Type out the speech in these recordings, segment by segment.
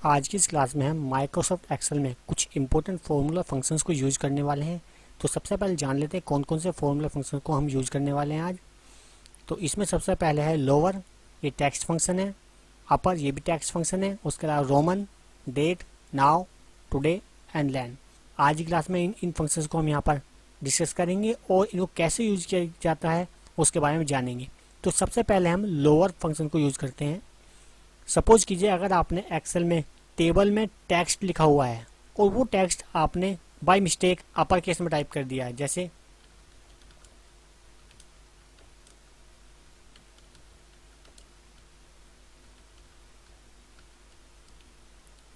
आज की इस क्लास में हम माइक्रोसॉफ्ट एक्सेल में कुछ इंपॉर्टेंट फार्मूला फंक्शंस को यूज करने वाले हैं। तो सबसे पहले जान लेते हैं कौन कौन से फार्मूला फंक्शन को हम यूज करने वाले हैं आज। तो इसमें सबसे पहले है लोअर, ये टेक्स्ट फंक्शन है। अपर, ये भी टेक्स्ट फंक्शन है। उसके अलावा Roman, date, now, today and land. आज की क्लास में इन फंक्शंस को हम यहाँ पर डिस्कस करेंगे और इनको कैसे यूज किया जाता है उसके बारे में जानेंगे। तो सबसे पहले हम लोअर फंक्शन को यूज करते हैं। सपोज कीजिए अगर आपने एक्सेल में टेबल में टेक्स्ट लिखा हुआ है और वो टेक्स्ट आपने बाय मिस्टेक अपर केस में टाइप कर दिया है। जैसे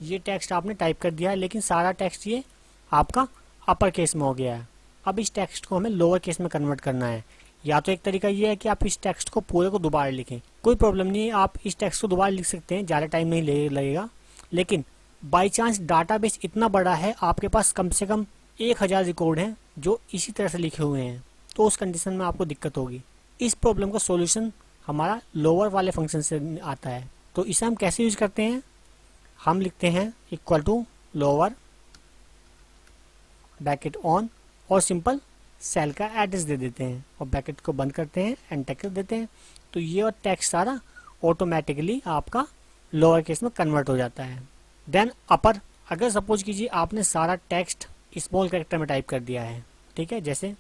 ये टेक्स्ट आपने टाइप कर दिया है, लेकिन सारा टेक्स्ट ये आपका अपर केस में हो गया है। अब इस टेक्स्ट को हमें लोअर केस में कन्वर्ट करना है। या तो एक तरीका ये है कि आप इस टेक्स्ट को पूरे को दोबारा लिखें, कोई प्रॉब्लम नहीं है, आप इस टेक्स्ट को दोबारा लिख सकते हैं, ज़्यादा टाइम नहीं लगेगा। लेकिन बाई चांस डाटाबेस इतना बड़ा है, आपके पास कम से कम 1000 रिकॉर्ड हैं जो इसी तरह से लिखे हुए हैं, तो उस कंडीशन में आपको दिक्कत होगी। इस प्रॉब्लम का सॉल्यूशन हमारा लोअर वाले फंक्शन से आता है। तो इसे हम कैसे यूज करते हैं, हम लिखते हैं equal to lower bracket on और सिंपल सेल का एड्रेस दे देते हैं और ब्रैकेट को बंद करते हैं, एंटर कर देते हैं। तो ये और टेक्स्ट सारा ऑटोमेटिकली आपका लोअर केस में कन्वर्ट हो जाता है। देन अपर, अगर सपोज कीजिए आपने सारा टेक्स्ट स्मॉल कैरेक्टर में टाइप कर दिया है, ठीक है, जैसे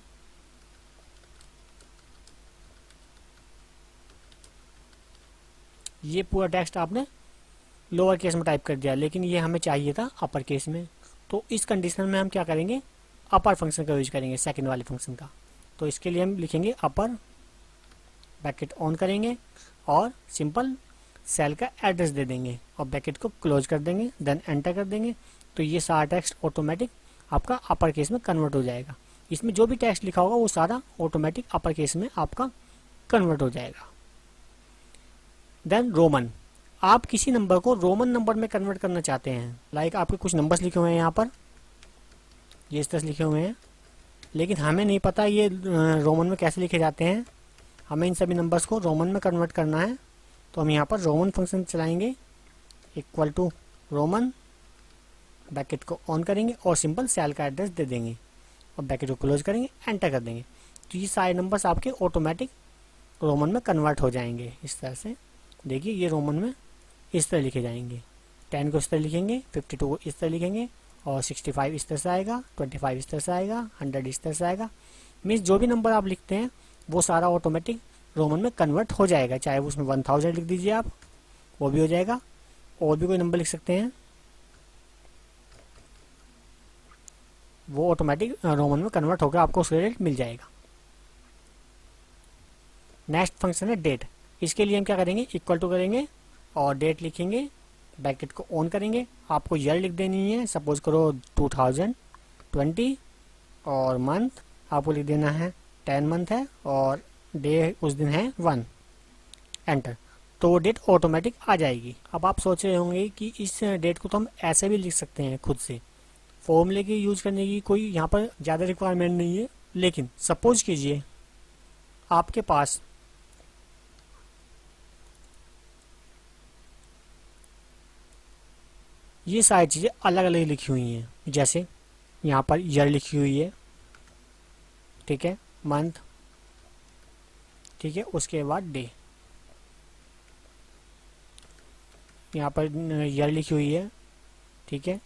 ये पूरा टेक्स्ट आपने लोअर केस में टाइप कर दिया, लेकिन ये हमें चाहिए था अपर केस में। तो इस कंडीशन में हम क्या करेंगे, अपर फंक्शन का यूज करेंगे, सेकंड वाले फंक्शन का। तो इसके लिए हम लिखेंगे अपर ब्रैकेट ऑन करेंगे और सिंपल सेल का एड्रेस दे देंगे और ब्रैकेट को क्लोज कर देंगे, देन एंटर कर देंगे। तो ये सारा टेक्स्ट ऑटोमेटिक आपका अपर केस में कन्वर्ट हो जाएगा। इसमें जो भी टेक्स्ट लिखा होगा वो सारा ऑटोमेटिक अपर केस में आपका कन्वर्ट हो जाएगा। देन रोमन, आप किसी नंबर को रोमन नंबर में कन्वर्ट करना चाहते हैं। लाइक आपके कुछ नंबर्स लिखे हुए हैं यहाँ पर, ये इस तरह से लिखे हुए हैं, लेकिन हमें नहीं पता ये रोमन में कैसे लिखे जाते हैं। हमें इन सभी नंबर्स को रोमन में कन्वर्ट करना है। तो हम यहाँ पर रोमन फंक्शन चलाएंगे, इक्वल टू रोमन, ब्रैकेट को ऑन करेंगे और सिंपल सेल का एड्रेस दे देंगे और ब्रैकेट को क्लोज करेंगे, एंटर कर देंगे। तो ये सारे नंबर्स आपके ऑटोमेटिक रोमन में कन्वर्ट हो जाएंगे। इस तरह से देखिए, ये रोमन में इस तरह लिखे जाएंगे। 10 को इस तरह लिखेंगे, 52 को इस तरह लिखेंगे और 65 इस तरह से आएगा, 25 इस तरह से आएगा, 100 इस तरह से आएगा। मीन्स जो भी नंबर आप लिखते हैं वो सारा ऑटोमेटिक रोमन में कन्वर्ट हो जाएगा। चाहे उसमें 1000 लिख दीजिए आप, वो भी हो जाएगा। और भी कोई नंबर लिख सकते हैं, वो ऑटोमेटिक रोमन में कन्वर्ट होकर आपको उसका रिजल्ट मिल जाएगा। नेक्स्ट फंक्शन है डेट। इसके लिए हम क्या करेंगे, इक्वल टू करेंगे और डेट लिखेंगे, ब्रैकेट को ऑन करेंगे। आपको ईयर लिख देनी है, सपोज करो 2020 और मंथ आपको लिख देना है 10 मंथ है और डे उस दिन है 1, एंटर। तो वो डेट ऑटोमेटिक आ जाएगी। अब आप सोच रहे होंगे कि इस डेट को तो हम ऐसे भी लिख सकते हैं खुद से, फॉर्मूले की यूज करने की कोई यहाँ पर ज़्यादा रिक्वायरमेंट नहीं है। लेकिन सपोज कीजिए आपके पास ये सारी चीज़ें अलग अलग लिखी हुई हैं। जैसे यहाँ पर ईयर लिखी हुई है, ठीक है, मंथ, ठीक है, उसके बाद डे। यहाँ पर ईयर लिखी हुई है, ठीक है,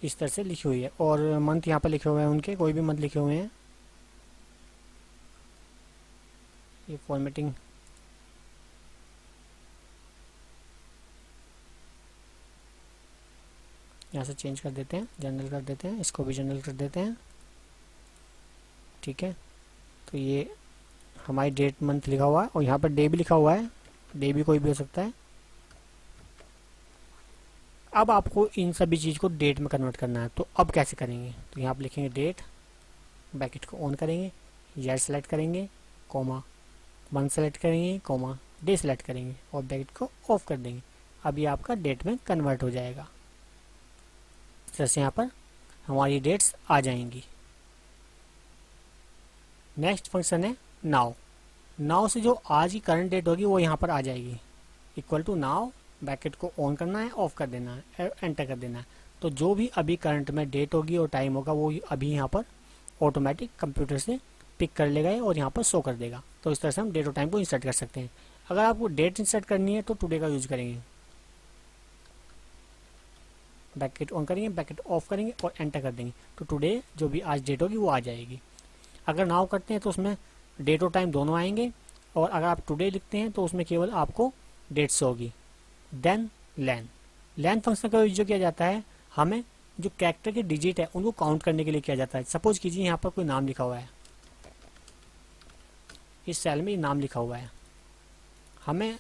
इस तरह से लिखी हुई है। और मंथ यहाँ पर लिखे हुए हैं, उनके कोई भी मंथ लिखे हुए हैं। ये फॉर्मेटिंग यहाँ से चेंज कर देते हैं, जनरल कर देते हैं, इसको भी जनरल कर देते हैं, ठीक है। तो ये हमारी डेट मंथ लिखा हुआ है और यहाँ पर डे भी लिखा हुआ है, डे भी कोई भी हो सकता है। अब आपको इन सभी चीज़ को डेट में कन्वर्ट करना है। तो अब कैसे करेंगे, तो यहाँ पर लिखेंगे डेट, ब्रैकेट को ऑन करेंगे, ईयर सेलेक्ट करेंगे, कोमा, मंथ सेलेक्ट करेंगे, कोमा, डे सेलेक्ट करेंगे और ब्रैकेट को ऑफ कर देंगे। अब ये आपका डेट में कन्वर्ट हो जाएगा। इस तरह से यहाँ पर हमारी डेट्स आ जाएंगी। नेक्स्ट फंक्शन है नाउ। नाउ से जो आज की करंट डेट होगी वो यहाँ पर आ जाएगी। इक्वल टू नाउ, ब्रैकेट को ऑन करना है, ऑफ कर देना है, एंटर कर देना है। तो जो भी अभी करंट में डेट होगी और टाइम होगा वो अभी यहाँ पर ऑटोमेटिक कंप्यूटर से पिक कर लेगा और यहाँ पर शो कर देगा। तो इस तरह से हम डेट और टाइम को इंसर्ट कर सकते हैं। अगर आपको डेट इंसर्ट करनी है तो टुडे का यूज करेंगे, ब्रैकेट ऑन करेंगे, ब्रैकेट ऑफ करेंगे और एंटर कर देंगे। तो टुडे जो भी आज डेट होगी वो आ जाएगी। अगर नाउ करते हैं तो उसमें डेट और टाइम दोनों आएंगे, और अगर आप टुडे लिखते हैं तो उसमें केवल आपको डेट्स होगी। देन लेन, लेन फंक्शन का यूज जो किया जाता है, हमें जो कैरेक्टर के डिजिट है उनको काउंट करने के लिए किया जाता है। सपोज कीजिए यहाँ पर कोई नाम लिखा हुआ है, इस सेल में नाम लिखा हुआ है, हमें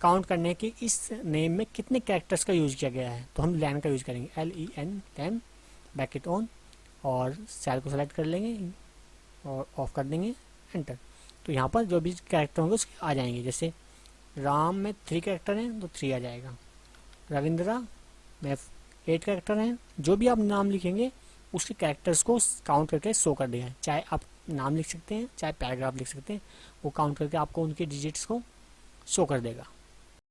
काउंट करने के इस नेम में कितने कैरेक्टर्स का यूज किया गया है, तो हम लैन का यूज करेंगे, LEN, लैन, ब्रैकेट ऑन, और सेल को सेलेक्ट कर लेंगे और ऑफ कर देंगे, एंटर। तो यहाँ पर जो भी कैरेक्टर होंगे उसके आ जाएंगे। जैसे राम में 3 कैरेक्टर हैं तो 3 आ जाएगा, रविंद्रा में 8 कैरेक्टर हैं। जो भी आप नाम लिखेंगे उसके कैरेक्टर्स को काउंट करके शो कर देगा। चाहे आप नाम लिख सकते हैं, चाहे पैराग्राफ लिख सकते हैं, वो काउंट करके आपको उनके डिजिट्स को शो कर देगा।